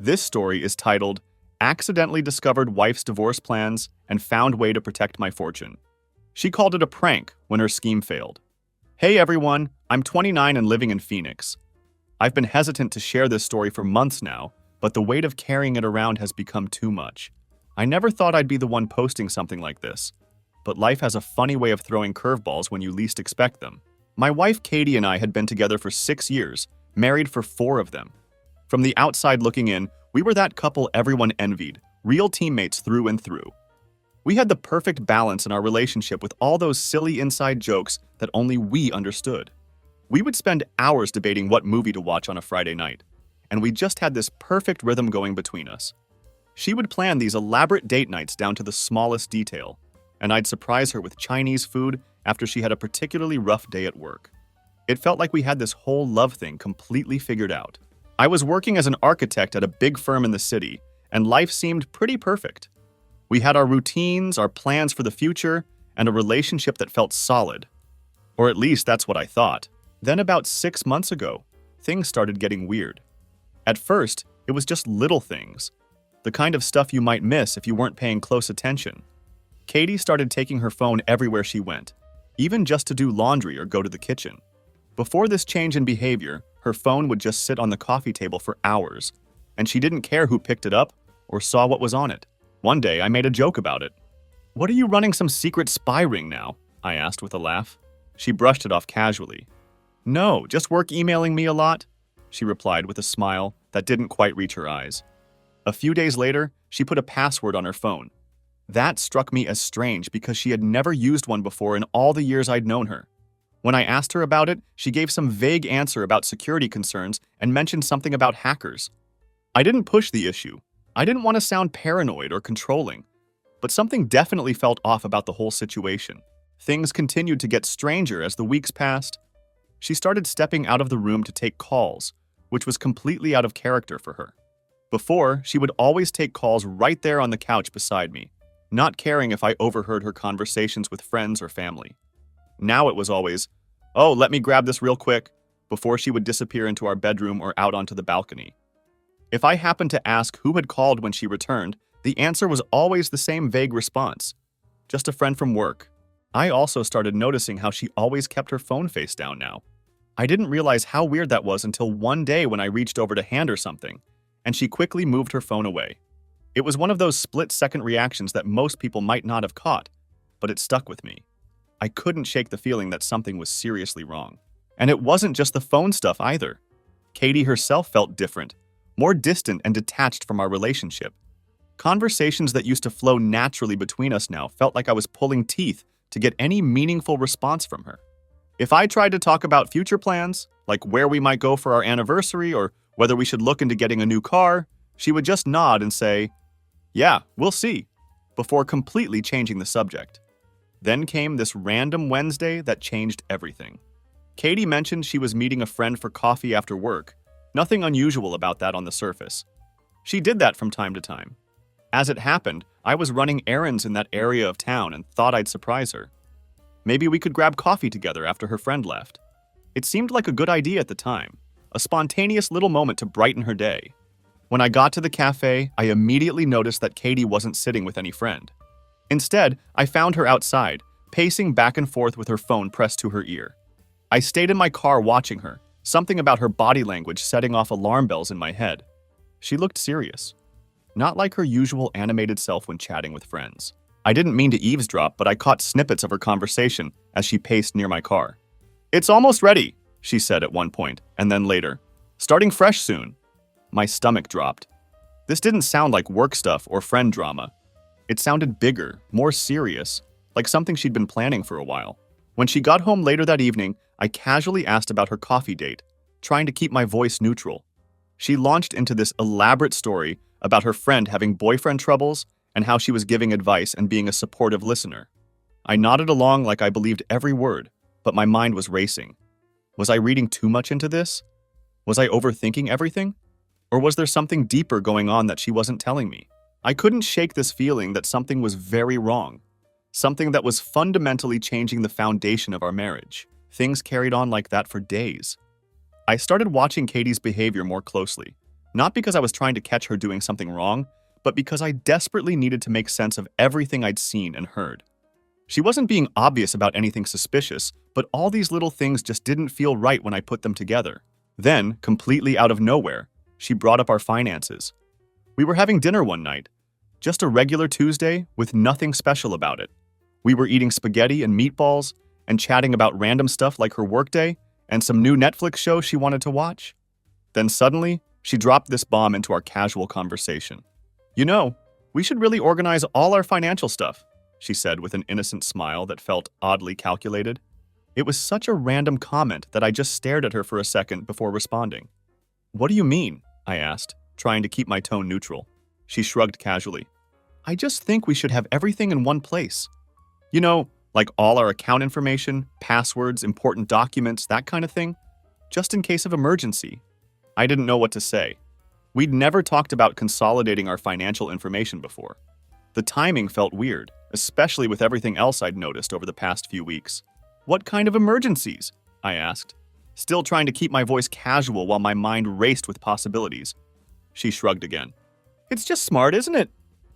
This story is titled, Accidentally Discovered Wife's Divorce Plans and Found Way to Protect My Fortune. She called it a prank when her scheme failed. Hey everyone, I'm 29 and living in Phoenix. I've been hesitant to share this story for months now, but the weight of carrying it around has become too much. I never thought I'd be the one posting something like this, but life has a funny way of throwing curveballs when you least expect them. My wife Katie and I had been together for 6 years, married for 4 of them. From the outside looking in, we were that couple everyone envied, real teammates through and through. We had the perfect balance in our relationship with all those silly inside jokes that only we understood. We would spend hours debating what movie to watch on a Friday night, and we just had this perfect rhythm going between us. She would plan these elaborate date nights down to the smallest detail, and I'd surprise her with Chinese food after she had a particularly rough day at work. It felt like we had this whole love thing completely figured out. I was working as an architect at a big firm in the city, and life seemed pretty perfect. We had our routines, our plans for the future, and a relationship that felt solid. Or at least that's what I thought. Then about 6 months ago, things started getting weird. At first, it was just little things, the kind of stuff you might miss if you weren't paying close attention. Katie started taking her phone everywhere she went, even just to do laundry or go to the kitchen. Before this change in behavior, her phone would just sit on the coffee table for hours, and she didn't care who picked it up or saw what was on it. One day, I made a joke about it. "What are you running some secret spy ring now?" I asked with a laugh. She brushed it off casually. "No, just work emailing me a lot," she replied with a smile that didn't quite reach her eyes. A few days later, she put a password on her phone. That struck me as strange because she had never used one before in all the years I'd known her. When I asked her about it, she gave some vague answer about security concerns and mentioned something about hackers. I didn't push the issue. I didn't want to sound paranoid or controlling, but something definitely felt off about the whole situation. Things continued to get stranger as the weeks passed. She started stepping out of the room to take calls, which was completely out of character for her. Before, she would always take calls right there on the couch beside me, not caring if I overheard her conversations with friends or family. Now it was always, "Oh, let me grab this real quick," before she would disappear into our bedroom or out onto the balcony. If I happened to ask who had called when she returned, the answer was always the same vague response. "Just a friend from work." I also started noticing how she always kept her phone face down now. I didn't realize how weird that was until one day when I reached over to hand her something, and she quickly moved her phone away. It was one of those split-second reactions that most people might not have caught, but it stuck with me. I couldn't shake the feeling that something was seriously wrong. And it wasn't just the phone stuff either. Katie herself felt different, more distant and detached from our relationship. Conversations that used to flow naturally between us now felt like I was pulling teeth to get any meaningful response from her. If I tried to talk about future plans, like where we might go for our anniversary or whether we should look into getting a new car, she would just nod and say, "Yeah, we'll see," before completely changing the subject. Then came this random Wednesday that changed everything. Katie mentioned she was meeting a friend for coffee after work. Nothing unusual about that on the surface. She did that from time to time. As it happened, I was running errands in that area of town and thought I'd surprise her. Maybe we could grab coffee together after her friend left. It seemed like a good idea at the time, a spontaneous little moment to brighten her day. When I got to the cafe, I immediately noticed that Katie wasn't sitting with any friend. Instead, I found her outside, pacing back and forth with her phone pressed to her ear. I stayed in my car watching her, something about her body language setting off alarm bells in my head. She looked serious, not like her usual animated self when chatting with friends. I didn't mean to eavesdrop, but I caught snippets of her conversation as she paced near my car. "It's almost ready," she said at one point, and then later, "Starting fresh soon." My stomach dropped. This didn't sound like work stuff or friend drama. It sounded bigger, more serious, like something she'd been planning for a while. When she got home later that evening, I casually asked about her coffee date, trying to keep my voice neutral. She launched into this elaborate story about her friend having boyfriend troubles and how she was giving advice and being a supportive listener. I nodded along like I believed every word, but my mind was racing. Was I reading too much into this? Was I overthinking everything? Or was there something deeper going on that she wasn't telling me? I couldn't shake this feeling that something was very wrong, something that was fundamentally changing the foundation of our marriage. Things carried on like that for days. I started watching Katie's behavior more closely. Not because I was trying to catch her doing something wrong, but because I desperately needed to make sense of everything I'd seen and heard. She wasn't being obvious about anything suspicious, but all these little things just didn't feel right when I put them together. Then, completely out of nowhere, she brought up our finances. We were having dinner one night, just a regular Tuesday with nothing special about it. We were eating spaghetti and meatballs and chatting about random stuff like her workday and some new Netflix show she wanted to watch. Then suddenly, she dropped this bomb into our casual conversation. "You know, we should really organize all our financial stuff," she said with an innocent smile that felt oddly calculated. It was such a random comment that I just stared at her for a second before responding. "What do you mean?" I asked, trying to keep my tone neutral. She shrugged casually. "I just think we should have everything in one place. You know, like all our account information, passwords, important documents, that kind of thing, just in case of emergency." I didn't know what to say. We'd never talked about consolidating our financial information before. The timing felt weird, especially with everything else I'd noticed over the past few weeks. "What kind of emergencies?" I asked, still trying to keep my voice casual while my mind raced with possibilities. She shrugged again. "It's just smart, isn't it?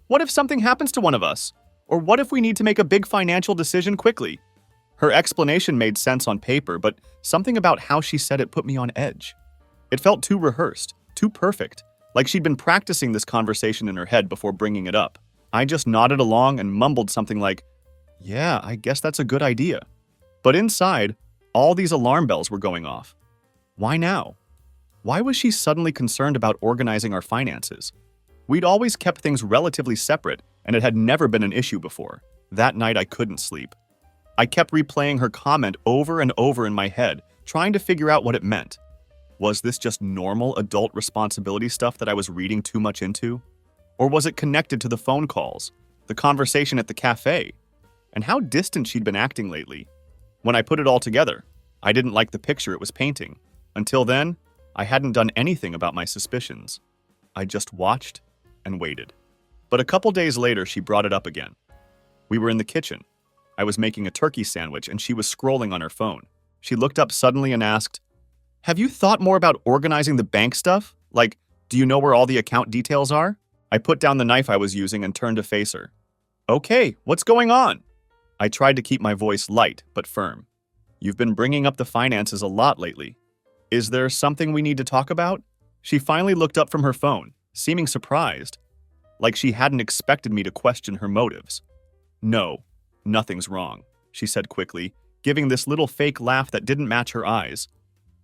What if something happens to one of us? Or what if we need to make a big financial decision quickly?" Her explanation made sense on paper, but something about how she said it put me on edge. It felt too rehearsed, too perfect, like she'd been practicing this conversation in her head before bringing it up. I just nodded along and mumbled something like, "Yeah, I guess that's a good idea." But inside, all these alarm bells were going off. Why now? Why was she suddenly concerned about organizing our finances? We'd always kept things relatively separate, and it had never been an issue before. That night I couldn't sleep. I kept replaying her comment over and over in my head, trying to figure out what it meant. Was this just normal adult responsibility stuff that I was reading too much into? Or was it connected to the phone calls, the conversation at the cafe, and how distant she'd been acting lately? When I put it all together, I didn't like the picture it was painting. Until then, I hadn't done anything about my suspicions. I just watched and waited. But a couple days later, she brought it up again. We were in the kitchen. I was making a turkey sandwich and she was scrolling on her phone. She looked up suddenly and asked, "Have you thought more about organizing the bank stuff? Like, do you know where all the account details are?" I put down the knife I was using and turned to face her. "Okay, what's going on?" I tried to keep my voice light but firm. "You've been bringing up the finances a lot lately. Is there something we need to talk about?" She finally looked up from her phone, seeming surprised, like she hadn't expected me to question her motives. "No, nothing's wrong," she said quickly, giving this little fake laugh that didn't match her eyes.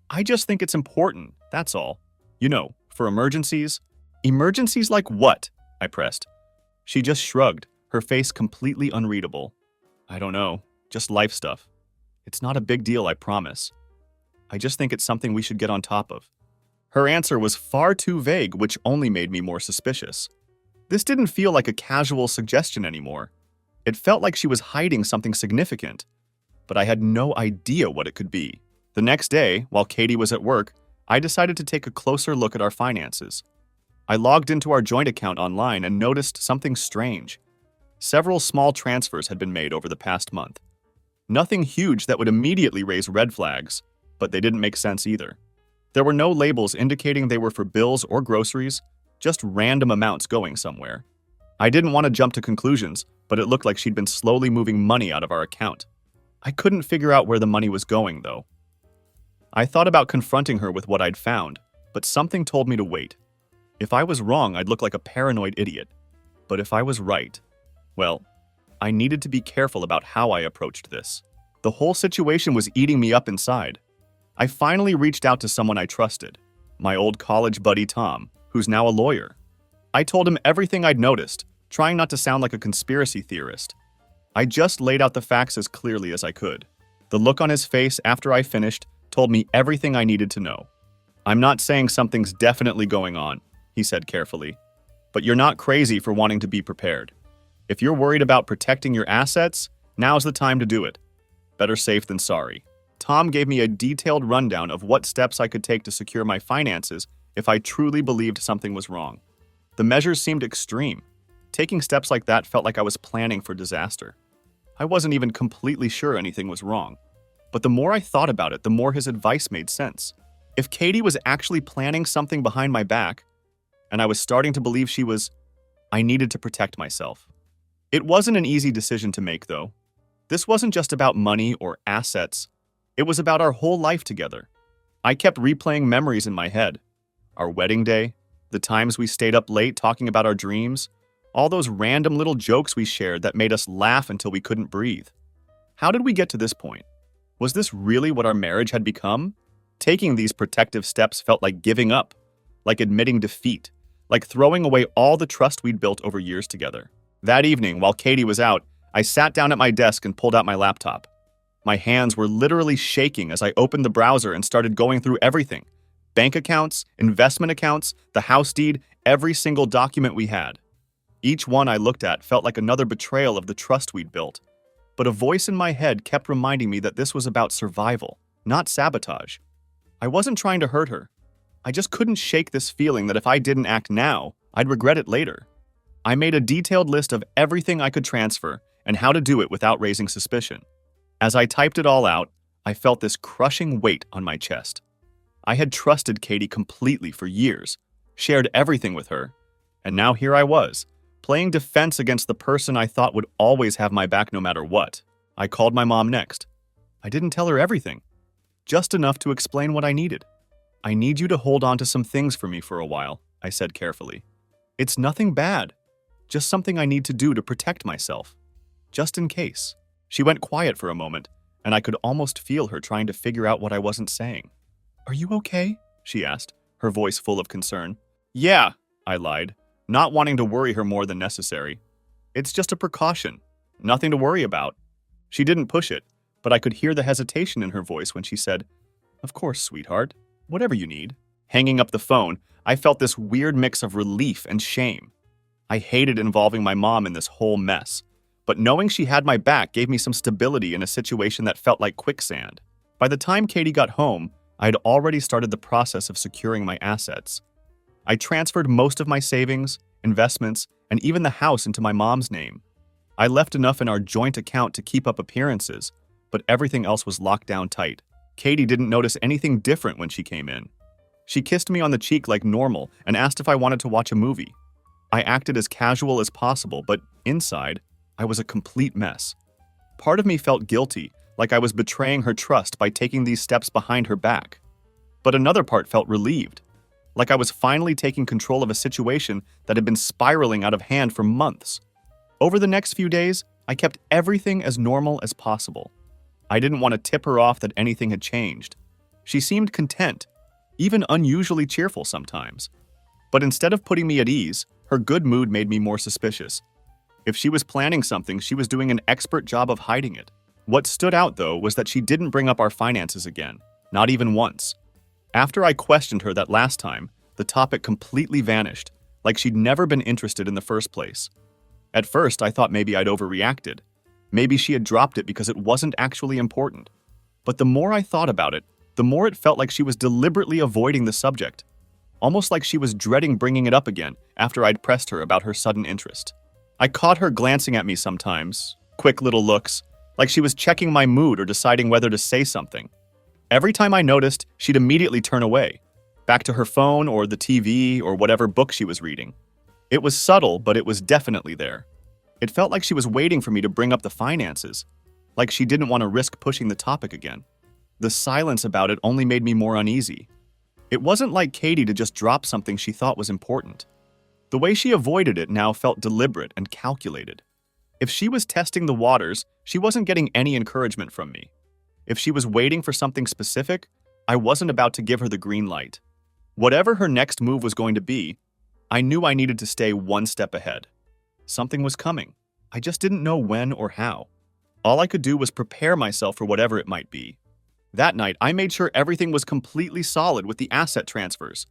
"I just think it's important, that's all. You know, for emergencies." "Emergencies like what?" I pressed. She just shrugged, her face completely unreadable. "I don't know, just life stuff. It's not a big deal, I promise. I just think it's something we should get on top of." Her answer was far too vague, which only made me more suspicious. This didn't feel like a casual suggestion anymore. It felt like she was hiding something significant, but I had no idea what it could be. The next day, while Katie was at work, I decided to take a closer look at our finances. I logged into our joint account online and noticed something strange. Several small transfers had been made over the past month. Nothing huge that would immediately raise red flags, but they didn't make sense either. There were no labels indicating they were for bills or groceries, just random amounts going somewhere. I didn't want to jump to conclusions, but it looked like she'd been slowly moving money out of our account. I couldn't figure out where the money was going, though. I thought about confronting her with what I'd found, but something told me to wait. If I was wrong, I'd look like a paranoid idiot. But if I was right, well, I needed to be careful about how I approached this. The whole situation was eating me up inside. I finally reached out to someone I trusted, my old college buddy Tom, who's now a lawyer. I told him everything I'd noticed, trying not to sound like a conspiracy theorist. I just laid out the facts as clearly as I could. The look on his face after I finished told me everything I needed to know. "I'm not saying something's definitely going on," he said carefully, "but you're not crazy for wanting to be prepared. If you're worried about protecting your assets, now's the time to do it. Better safe than sorry." Tom gave me a detailed rundown of what steps I could take to secure my finances if I truly believed something was wrong. The measures seemed extreme. Taking steps like that felt like I was planning for disaster. I wasn't even completely sure anything was wrong. But the more I thought about it, the more his advice made sense. If Katie was actually planning something behind my back, and I was starting to believe I needed to protect myself. It wasn't an easy decision to make, though. This wasn't just about money or assets. It was about our whole life together. I kept replaying memories in my head. Our wedding day, the times we stayed up late talking about our dreams, all those random little jokes we shared that made us laugh until we couldn't breathe. How did we get to this point? Was this really what our marriage had become? Taking these protective steps felt like giving up, like admitting defeat, like throwing away all the trust we'd built over years together. That evening, while Katie was out, I sat down at my desk and pulled out my laptop. My hands were literally shaking as I opened the browser and started going through everything. Bank accounts, investment accounts, the house deed, every single document we had. Each one I looked at felt like another betrayal of the trust we'd built. But a voice in my head kept reminding me that this was about survival, not sabotage. I wasn't trying to hurt her. I just couldn't shake this feeling that if I didn't act now, I'd regret it later. I made a detailed list of everything I could transfer and how to do it without raising suspicion. As I typed it all out, I felt this crushing weight on my chest. I had trusted Katie completely for years, shared everything with her, and now here I was, playing defense against the person I thought would always have my back no matter what. I called my mom next. I didn't tell her everything, just enough to explain what I needed. I need you to hold on to some things for me for a while, I said carefully. It's nothing bad, just something I need to do to protect myself, just in case. She went quiet for a moment, and I could almost feel her trying to figure out what I wasn't saying. Are you okay? She asked, her voice full of concern. Yeah, I lied, not wanting to worry her more than necessary. It's just a precaution, nothing to worry about. She didn't push it, but I could hear the hesitation in her voice when she said, Of course, sweetheart, whatever you need. Hanging up the phone, I felt this weird mix of relief and shame. I hated involving my mom in this whole mess, but knowing she had my back gave me some stability in a situation that felt like quicksand. By the time Katie got home, I had already started the process of securing my assets. I transferred most of my savings, investments, and even the house into my mom's name. I left enough in our joint account to keep up appearances, but everything else was locked down tight. Katie didn't notice anything different when she came in. She kissed me on the cheek like normal and asked if I wanted to watch a movie. I acted as casual as possible, but inside, I was a complete mess. Part of me felt guilty, like I was betraying her trust by taking these steps behind her back. But another part felt relieved, like I was finally taking control of a situation that had been spiraling out of hand for months. Over the next few days, I kept everything as normal as possible. I didn't want to tip her off that anything had changed. She seemed content, even unusually cheerful sometimes. But instead of putting me at ease, her good mood made me more suspicious. If she was planning something, she was doing an expert job of hiding it. What stood out, though, was that she didn't bring up our finances again, not even once. After I questioned her that last time, the topic completely vanished, like she'd never been interested in the first place. At first, I thought maybe I'd overreacted. Maybe she had dropped it because it wasn't actually important. But the more I thought about it, the more it felt like she was deliberately avoiding the subject, almost like she was dreading bringing it up again after I'd pressed her about her sudden interest. I caught her glancing at me sometimes, quick little looks, like she was checking my mood or deciding whether to say something. Every time I noticed, she'd immediately turn away, back to her phone or the TV or whatever book she was reading. It was subtle, but it was definitely there. It felt like she was waiting for me to bring up the finances, like she didn't want to risk pushing the topic again. The silence about it only made me more uneasy. It wasn't like Katie to just drop something she thought was important. The way she avoided it now felt deliberate and calculated. If she was testing the waters, she wasn't getting any encouragement from me. If she was waiting for something specific, I wasn't about to give her the green light. Whatever her next move was going to be, I knew I needed to stay one step ahead. Something was coming. I just didn't know when or how. All I could do was prepare myself for whatever it might be. That night, I made sure everything was completely solid with the asset transfers.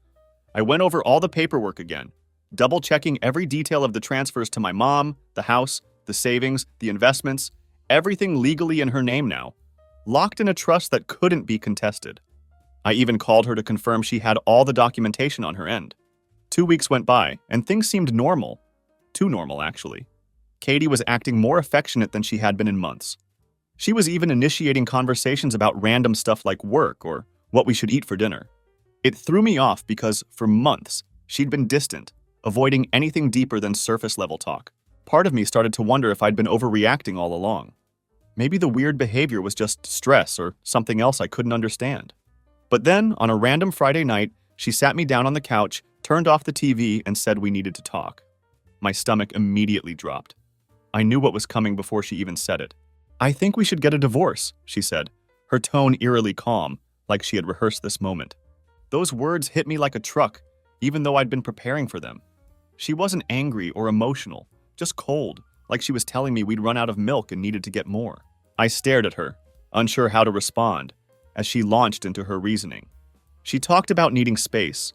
I went over all the paperwork again, double-checking every detail of the transfers to my mom, the house, the savings, the investments, everything legally in her name now, locked in a trust that couldn't be contested. I even called her to confirm she had all the documentation on her end. 2 weeks went by, and things seemed normal. Too normal, actually. Katie was acting more affectionate than she had been in months. She was even initiating conversations about random stuff like work or what we should eat for dinner. It threw me off because, for months, She'd been distant, avoiding anything deeper than surface-level talk. Part of me started to wonder if I'd been overreacting all along. Maybe the weird behavior was just stress or something else I couldn't understand. But then, on a random Friday night, she sat me down on the couch, turned off the TV, and said we needed to talk. My stomach immediately dropped. I knew what was coming before she even said it. "I think we should get a divorce," she said, her tone eerily calm, like she had rehearsed this moment. Those words hit me like a truck, even though I'd been preparing for them. She wasn't angry or emotional, just cold, like she was telling me we'd run out of milk and needed to get more. I stared at her, unsure how to respond, as she launched into her reasoning. She talked about needing space,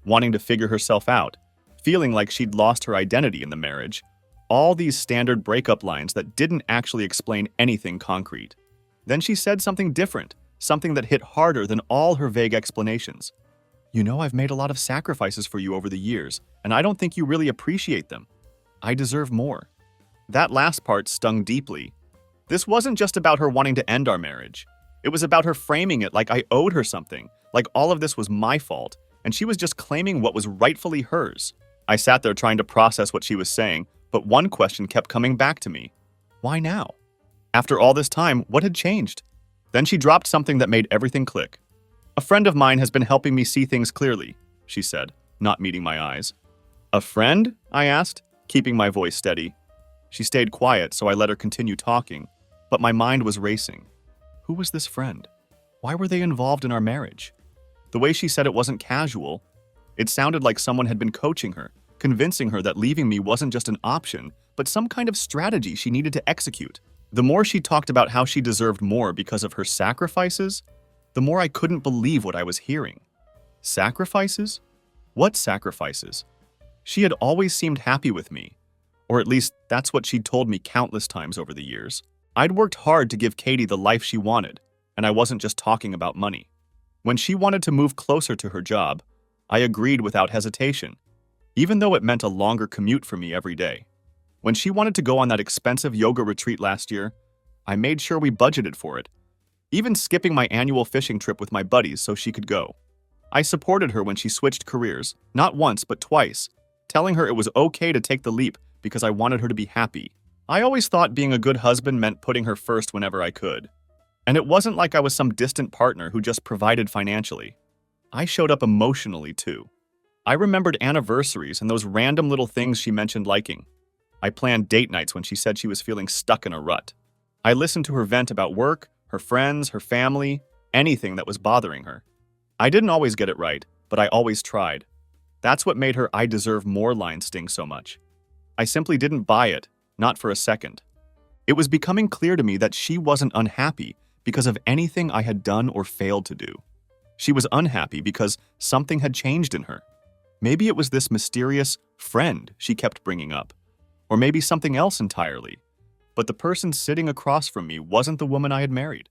wanting to figure herself out, feeling like she'd lost her identity in the marriage, all these standard breakup lines that didn't actually explain anything concrete. Then she said something different, something that hit harder than all her vague explanations. "You know, I've made a lot of sacrifices for you over the years, and I don't think you really appreciate them. I deserve more." That last part stung deeply. This wasn't just about her wanting to end our marriage. It was about her framing it like I owed her something, like all of this was my fault, and she was just claiming what was rightfully hers. I sat there trying to process what she was saying, but one question kept coming back to me. Why now? After all this time, what had changed? Then she dropped something that made everything click. "A friend of mine has been helping me see things clearly," she said, not meeting my eyes. "A friend?" I asked, keeping my voice steady. She stayed quiet, so I let her continue talking, but my mind was racing. Who was this friend? Why were they involved in our marriage? The way she said it wasn't casual. It sounded like someone had been coaching her, convincing her that leaving me wasn't just an option, but some kind of strategy she needed to execute. The more she talked about how she deserved more because of her sacrifices, the more I couldn't believe what I was hearing. Sacrifices? What sacrifices? She had always seemed happy with me, or at least that's what she'd told me countless times over the years. I'd worked hard to give Katie the life she wanted, and I wasn't just talking about money. When she wanted to move closer to her job, I agreed without hesitation, even though it meant a longer commute for me every day. When she wanted to go on that expensive yoga retreat last year, I made sure we budgeted for it, even skipping my annual fishing trip with my buddies so she could go. I supported her when she switched careers, not once but twice, telling her it was okay to take the leap because I wanted her to be happy. I always thought being a good husband meant putting her first whenever I could. And it wasn't like I was some distant partner who just provided financially. I showed up emotionally too. I remembered anniversaries and those random little things she mentioned liking. I planned date nights when she said she was feeling stuck in a rut. I listened to her vent about work, her friends, her family, anything that was bothering her. I didn't always get it right, but I always tried. That's what made her "I deserve more" line sting so much. I simply didn't buy it, not for a second. It was becoming clear to me that she wasn't unhappy because of anything I had done or failed to do. She was unhappy because something had changed in her. Maybe it was this mysterious friend she kept bringing up, or maybe something else entirely. But the person sitting across from me wasn't the woman I had married,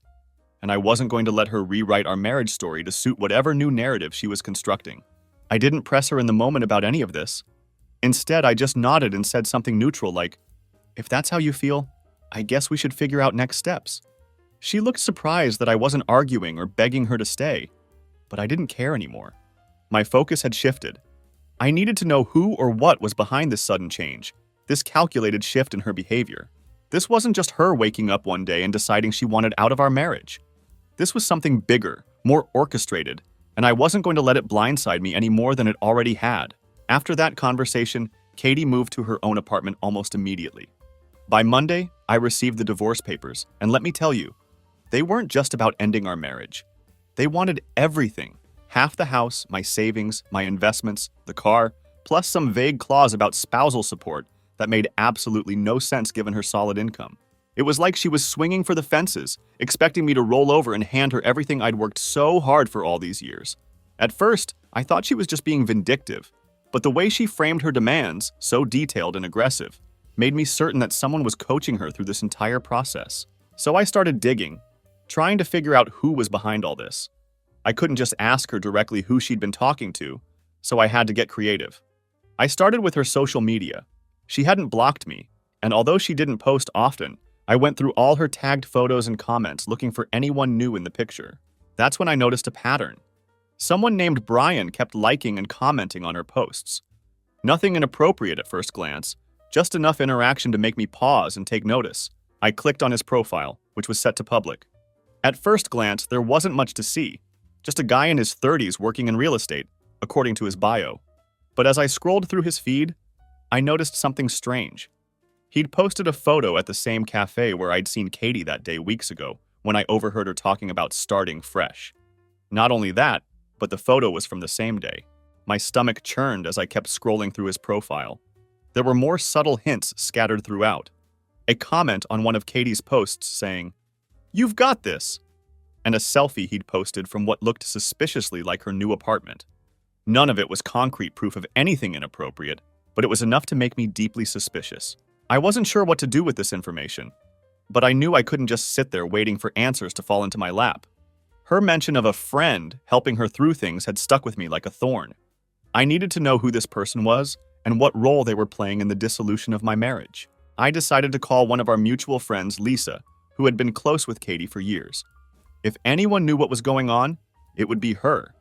and I wasn't going to let her rewrite our marriage story to suit whatever new narrative she was constructing. I didn't press her in the moment about any of this. Instead, I just nodded and said something neutral like, "If that's how you feel, I guess we should figure out next steps." She looked surprised that I wasn't arguing or begging her to stay, but I didn't care anymore. My focus had shifted. I needed to know who or what was behind this sudden change, this calculated shift in her behavior. This wasn't just her waking up one day and deciding she wanted out of our marriage. This was something bigger, more orchestrated, and I wasn't going to let it blindside me any more than it already had. After that conversation, Katie moved to her own apartment almost immediately. By Monday, I received the divorce papers, and let me tell you, they weren't just about ending our marriage. They wanted everything. Half the house, my savings, my investments, the car, plus some vague clause about spousal support that made absolutely no sense given her solid income. It was like she was swinging for the fences, expecting me to roll over and hand her everything I'd worked so hard for all these years. At first, I thought she was just being vindictive, but the way she framed her demands, so detailed and aggressive, made me certain that someone was coaching her through this entire process. So I started digging, trying to figure out who was behind all this. I couldn't just ask her directly who she'd been talking to, so I had to get creative. I started with her social media. She hadn't blocked me, and although she didn't post often, I went through all her tagged photos and comments looking for anyone new in the picture. That's when I noticed a pattern. Someone named Brian kept liking and commenting on her posts. Nothing inappropriate at first glance, just enough interaction to make me pause and take notice. I clicked on his profile, which was set to public. At first glance, there wasn't much to see. Just a guy in his 30s working in real estate, according to his bio. But as I scrolled through his feed, I noticed something strange. He'd posted a photo at the same cafe where I'd seen Katie that day weeks ago, when I overheard her talking about starting fresh. Not only that, but the photo was from the same day. My stomach churned as I kept scrolling through his profile. There were more subtle hints scattered throughout. A comment on one of Katie's posts saying, "You've got this," and a selfie he'd posted from what looked suspiciously like her new apartment. None of it was concrete proof of anything inappropriate, but it was enough to make me deeply suspicious. I wasn't sure what to do with this information, but I knew I couldn't just sit there waiting for answers to fall into my lap. Her mention of a friend helping her through things had stuck with me like a thorn. I needed to know who this person was and what role they were playing in the dissolution of my marriage. I decided to call one of our mutual friends, Lisa, who had been close with Katie for years. If anyone knew what was going on, it would be her.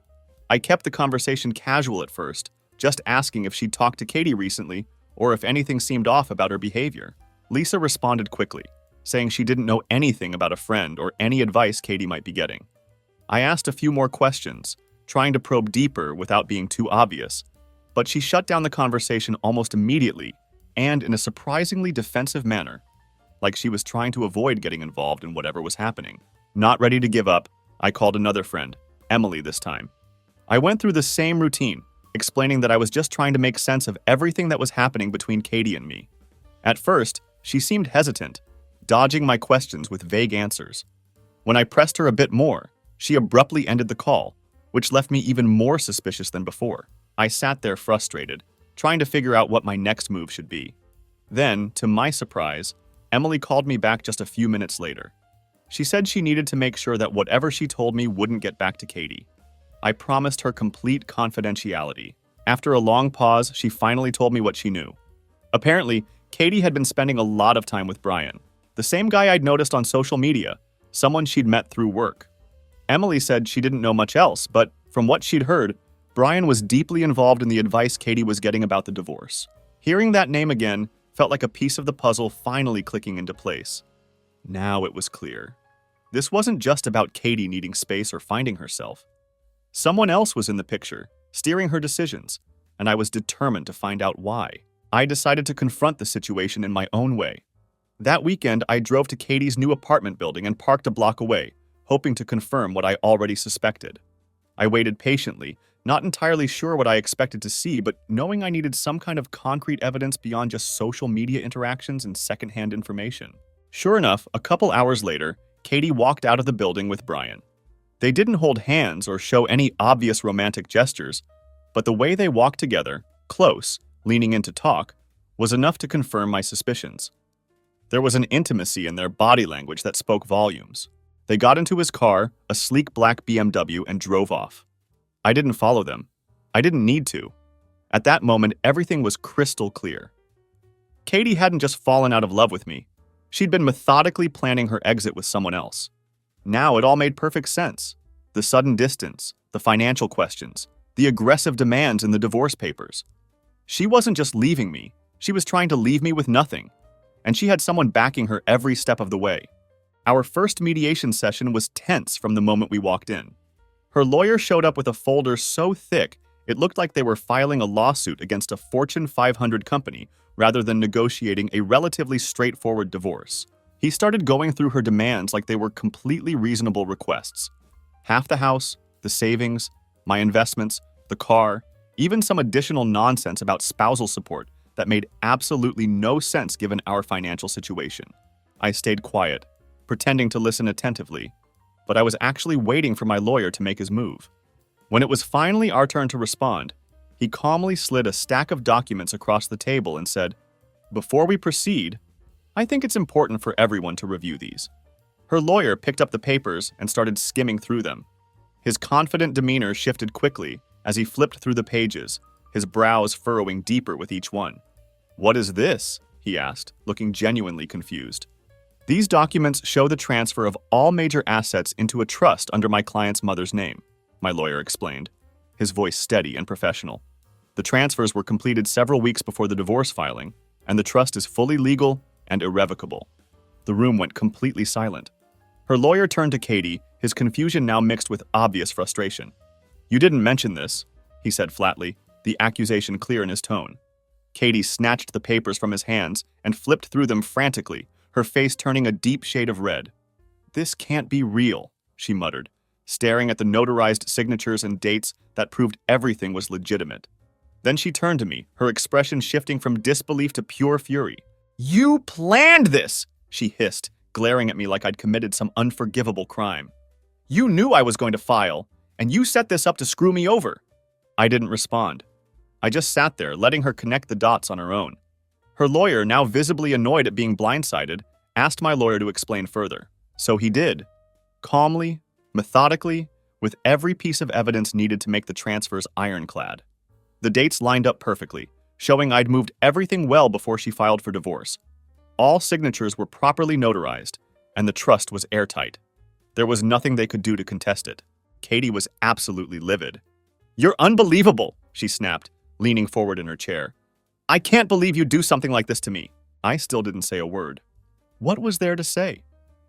I kept the conversation casual at first, just asking if she'd talked to Katie recently or if anything seemed off about her behavior. Lisa responded quickly, saying she didn't know anything about a friend or any advice Katie might be getting. I asked a few more questions, trying to probe deeper without being too obvious, but she shut down the conversation almost immediately and in a surprisingly defensive manner, like she was trying to avoid getting involved in whatever was happening. Not ready to give up, I called another friend, Emily this time. I went through the same routine, explaining that I was just trying to make sense of everything that was happening between Katie and me. At first, she seemed hesitant, dodging my questions with vague answers. When I pressed her a bit more, she abruptly ended the call, which left me even more suspicious than before. I sat there frustrated, trying to figure out what my next move should be. Then, to my surprise, Emily called me back just a few minutes later. She said she needed to make sure that whatever she told me wouldn't get back to Katie. I promised her complete confidentiality. After a long pause, she finally told me what she knew. Apparently, Katie had been spending a lot of time with Brian, the same guy I'd noticed on social media, someone she'd met through work. Emily said she didn't know much else, but from what she'd heard, Brian was deeply involved in the advice Katie was getting about the divorce. Hearing that name again felt like a piece of the puzzle finally clicking into place. Now it was clear. This wasn't just about Katie needing space or finding herself. Someone else was in the picture, steering her decisions, and I was determined to find out why. I decided to confront the situation in my own way. That weekend, I drove to Katie's new apartment building and parked a block away, hoping to confirm what I already suspected. I waited patiently, not entirely sure what I expected to see, but knowing I needed some kind of concrete evidence beyond just social media interactions and secondhand information. Sure enough, a couple hours later, Katie walked out of the building with Brian. They didn't hold hands or show any obvious romantic gestures, but the way they walked together, close, leaning in to talk, was enough to confirm my suspicions. There was an intimacy in their body language that spoke volumes. They got into his car, a sleek black BMW, and drove off. I didn't follow them. I didn't need to. At that moment, everything was crystal clear. Katie hadn't just fallen out of love with me. She'd been methodically planning her exit with someone else. Now it all made perfect sense. The sudden distance, the financial questions, the aggressive demands in the divorce papers. She wasn't just leaving me, she was trying to leave me with nothing. And she had someone backing her every step of the way. Our first mediation session was tense from the moment we walked in. Her lawyer showed up with a folder so thick, it looked like they were filing a lawsuit against a Fortune 500 company rather than negotiating a relatively straightforward divorce. He started going through her demands like they were completely reasonable requests. Half the house, the savings, my investments, the car, even some additional nonsense about spousal support that made absolutely no sense given our financial situation. I stayed quiet, pretending to listen attentively, but I was actually waiting for my lawyer to make his move. When it was finally our turn to respond, he calmly slid a stack of documents across the table and said, "Before we proceed, I think it's important for everyone to review these." Her lawyer picked up the papers and started skimming through them. His confident demeanor shifted quickly as he flipped through the pages, his brows furrowing deeper with each one. "What is this?" he asked, looking genuinely confused. "These documents show the transfer of all major assets into a trust under my client's mother's name. my lawyer explained, his voice steady and professional. The transfers were completed several weeks before the divorce filing, and the trust is fully legal and irrevocable. The room went completely silent. Her lawyer turned to Katie, his confusion now mixed with obvious frustration. "You didn't mention this," he said flatly, the accusation clear in his tone. Katie snatched the papers from his hands and flipped through them frantically, her face turning a deep shade of red. "This can't be real," she muttered, staring at the notarized signatures and dates that proved everything was legitimate. Then she turned to me, her expression shifting from disbelief to pure fury. "You planned this!" she hissed, glaring at me like I'd committed some unforgivable crime. "You knew I was going to file, and you set this up to screw me over." I didn't respond. I just sat there, letting her connect the dots on her own. Her lawyer, now visibly annoyed at being blindsided, asked my lawyer to explain further. So he did. Calmly, methodically, with every piece of evidence needed to make the transfers ironclad. The dates lined up perfectly, showing I'd moved everything well before she filed for divorce. All signatures were properly notarized, and the trust was airtight. There was nothing they could do to contest it. Katie was absolutely livid. "You're unbelievable," she snapped, leaning forward in her chair. "I can't believe you'd do something like this to me." I still didn't say a word. What was there to say?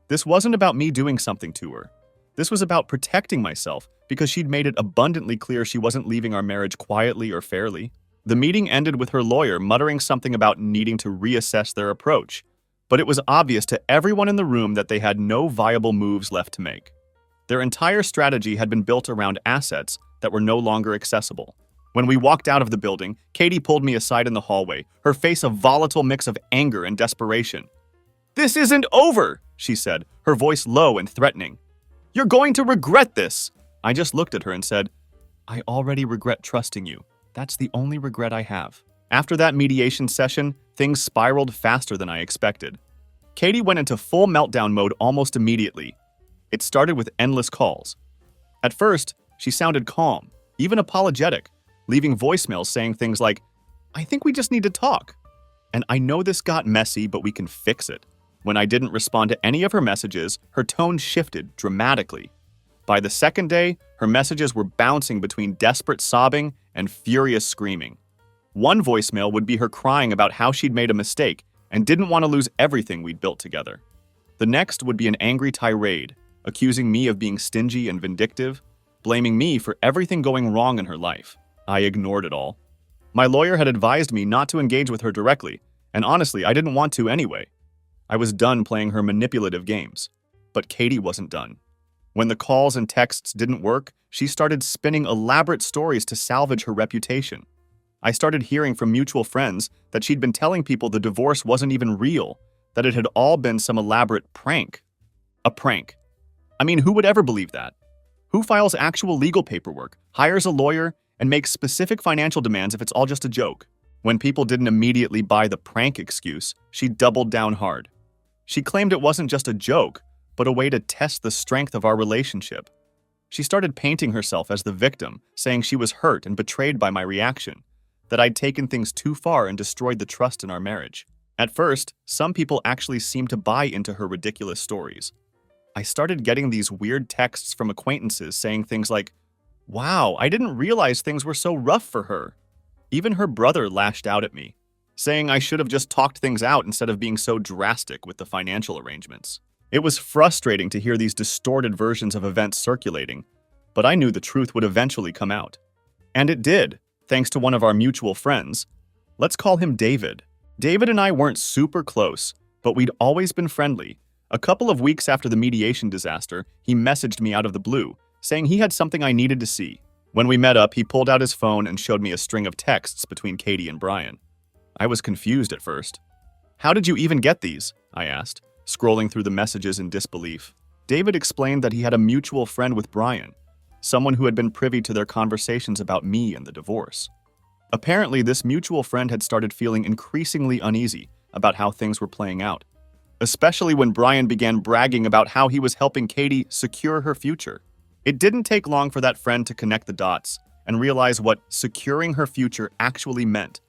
This wasn't about me doing something to her. This was about protecting myself because she'd made it abundantly clear she wasn't leaving our marriage quietly or fairly. The meeting ended with her lawyer muttering something about needing to reassess their approach, but it was obvious to everyone in the room that they had no viable moves left to make. Their entire strategy had been built around assets that were no longer accessible. When we walked out of the building, Katie pulled me aside in the hallway, her face a volatile mix of anger and desperation. "This isn't over," she said, her voice low and threatening. "You're going to regret this." I just looked at her and said, "I already regret trusting you. That's the only regret I have." After that mediation session, things spiraled faster than I expected. Katie went into full meltdown mode almost immediately. It started with endless calls. At first, she sounded calm, even apologetic, leaving voicemails saying things like, "I think we just need to talk." And I know this got messy, but we can fix it. When I didn't respond to any of her messages, her tone shifted dramatically. By the second day, her messages were bouncing between desperate sobbing and furious screaming. One voicemail would be her crying about how she'd made a mistake and didn't want to lose everything we'd built together. The next would be an angry tirade, accusing me of being stingy and vindictive, blaming me for everything going wrong in her life. I ignored it all. My lawyer had advised me not to engage with her directly, and honestly, I didn't want to anyway. I was done playing her manipulative games. But Katie wasn't done. When the calls and texts didn't work, she started spinning elaborate stories to salvage her reputation. I started hearing from mutual friends that she'd been telling people the divorce wasn't even real, that it had all been some elaborate prank. A prank. I mean, who would ever believe that? Who files actual legal paperwork, hires a lawyer, and makes specific financial demands if it's all just a joke? When people didn't immediately buy the prank excuse, she doubled down hard. She claimed it wasn't just a joke, but a way to test the strength of our relationship. She started painting herself as the victim, saying she was hurt and betrayed by my reaction, that I'd taken things too far and destroyed the trust in our marriage. At first, some people actually seemed to buy into her ridiculous stories. I started getting these weird texts from acquaintances saying things like, "Wow, I didn't realize things were so rough for her." Even her brother lashed out at me, saying I should have just talked things out instead of being so drastic with the financial arrangements. It was frustrating to hear these distorted versions of events circulating, but I knew the truth would eventually come out. And it did, thanks to one of our mutual friends. Let's call him David. David and I weren't super close, but we'd always been friendly. A couple of weeks after the mediation disaster, he messaged me out of the blue, saying he had something I needed to see. When we met up, he pulled out his phone and showed me a string of texts between Katie and Brian. I was confused at first. "How did you even get these?" I asked, scrolling through the messages in disbelief. David explained that he had a mutual friend with Brian, someone who had been privy to their conversations about me and the divorce. Apparently, this mutual friend had started feeling increasingly uneasy about how things were playing out, especially when Brian began bragging about how he was helping Katie secure her future. It didn't take long for that friend to connect the dots and realize what securing her future actually meant,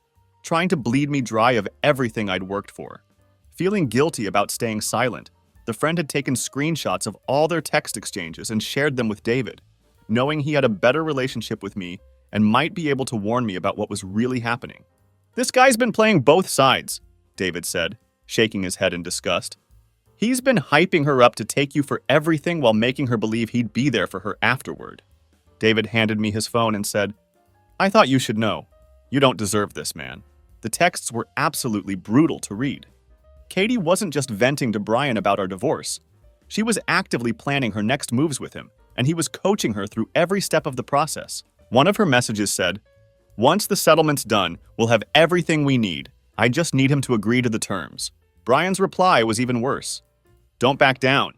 trying to bleed me dry of everything I'd worked for. Feeling guilty about staying silent, the friend had taken screenshots of all their text exchanges and shared them with David, knowing he had a better relationship with me and might be able to warn me about what was really happening. "This guy's been playing both sides," David said, shaking his head in disgust. "He's been hyping her up to take you for everything while making her believe he'd be there for her afterward." David handed me his phone and said, "I thought you should know. You don't deserve this, man." The texts were absolutely brutal to read. Katie wasn't just venting to Brian about our divorce. She was actively planning her next moves with him, and he was coaching her through every step of the process. One of her messages said, "Once the settlement's done, we'll have everything we need. I just need him to agree to the terms." Brian's reply was even worse. "Don't back down.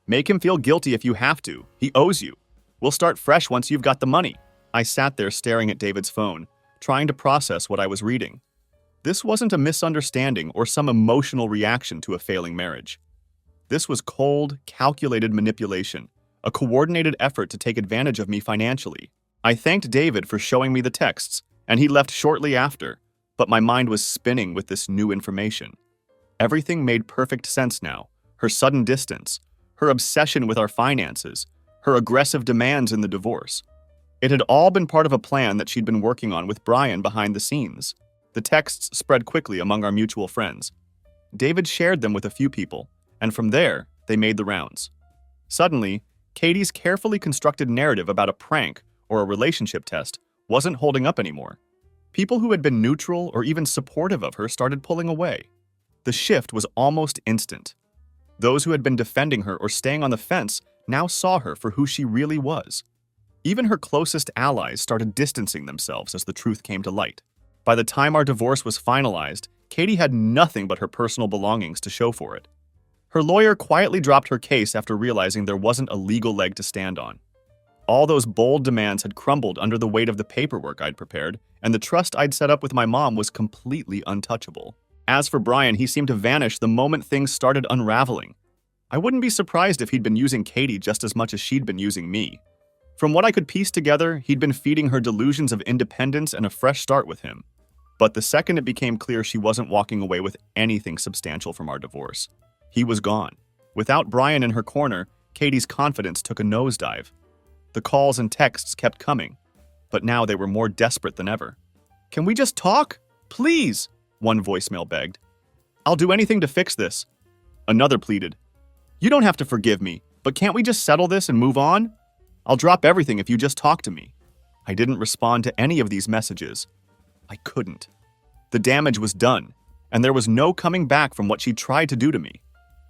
Make him feel guilty if you have to. He owes you. We'll start fresh once you've got the money." I sat there staring at David's phone, trying to process what I was reading. This wasn't a misunderstanding or some emotional reaction to a failing marriage. This was cold, calculated manipulation, a coordinated effort to take advantage of me financially. I thanked David for showing me the texts, and he left shortly after, but my mind was spinning with this new information. Everything made perfect sense now. Her sudden distance, her obsession with our finances, her aggressive demands in the divorce. It had all been part of a plan that she'd been working on with Brian behind the scenes. The texts spread quickly among our mutual friends. David shared them with a few people, and from there, they made the rounds. Suddenly, Katie's carefully constructed narrative about a prank or a relationship test wasn't holding up anymore. People who had been neutral or even supportive of her started pulling away. The shift was almost instant. Those who had been defending her or staying on the fence now saw her for who she really was. Even her closest allies started distancing themselves as the truth came to light. By the time our divorce was finalized, Katie had nothing but her personal belongings to show for it. Her lawyer quietly dropped her case after realizing there wasn't a legal leg to stand on. All those bold demands had crumbled under the weight of the paperwork I'd prepared, and the trust I'd set up with my mom was completely untouchable. As for Brian, he seemed to vanish the moment things started unraveling. I wouldn't be surprised if he'd been using Katie just as much as she'd been using me. From what I could piece together, he'd been feeding her delusions of independence and a fresh start with him. But the second it became clear she wasn't walking away with anything substantial from our divorce, he was gone. Without Brian in her corner, Katie's confidence took a nosedive. The calls and texts kept coming, but now they were more desperate than ever. "Can we just talk? Please," one voicemail begged. "I'll do anything to fix this." Another pleaded, "You don't have to forgive me, but can't we just settle this and move on? I'll drop everything if you just talk to me." I didn't respond to any of these messages. I couldn't. The damage was done, and there was no coming back from what she tried to do to me.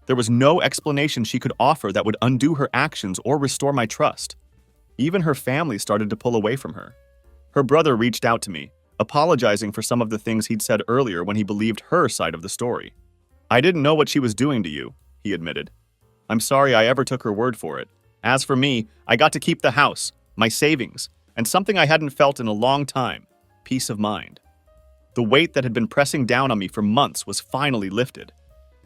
There was no explanation she could offer that would undo her actions or restore my trust. Even her family started to pull away from her. Her brother reached out to me, apologizing for some of the things he'd said earlier when he believed her side of the story. "I didn't know what she was doing to you," he admitted. "I'm sorry I ever took her word for it. As for me, I got to keep the house, my savings, and something I hadn't felt in a long time, peace of mind." The weight that had been pressing down on me for months was finally lifted.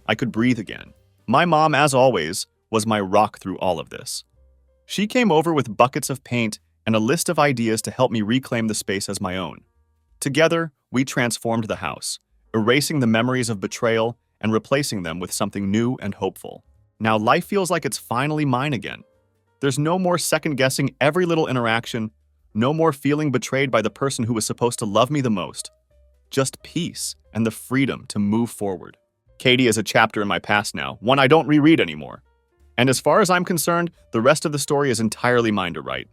I could breathe again. My mom, as always, was my rock through all of this. She came over with buckets of paint and a list of ideas to help me reclaim the space as my own. Together, we transformed the house, erasing the memories of betrayal and replacing them with something new and hopeful. Now life feels like it's finally mine again. There's no more second-guessing every little interaction, no more feeling betrayed by the person who was supposed to love me the most. Just peace and the freedom to move forward. Katie is a chapter in my past now, one I don't reread anymore. And as far as I'm concerned, the rest of the story is entirely mine to write.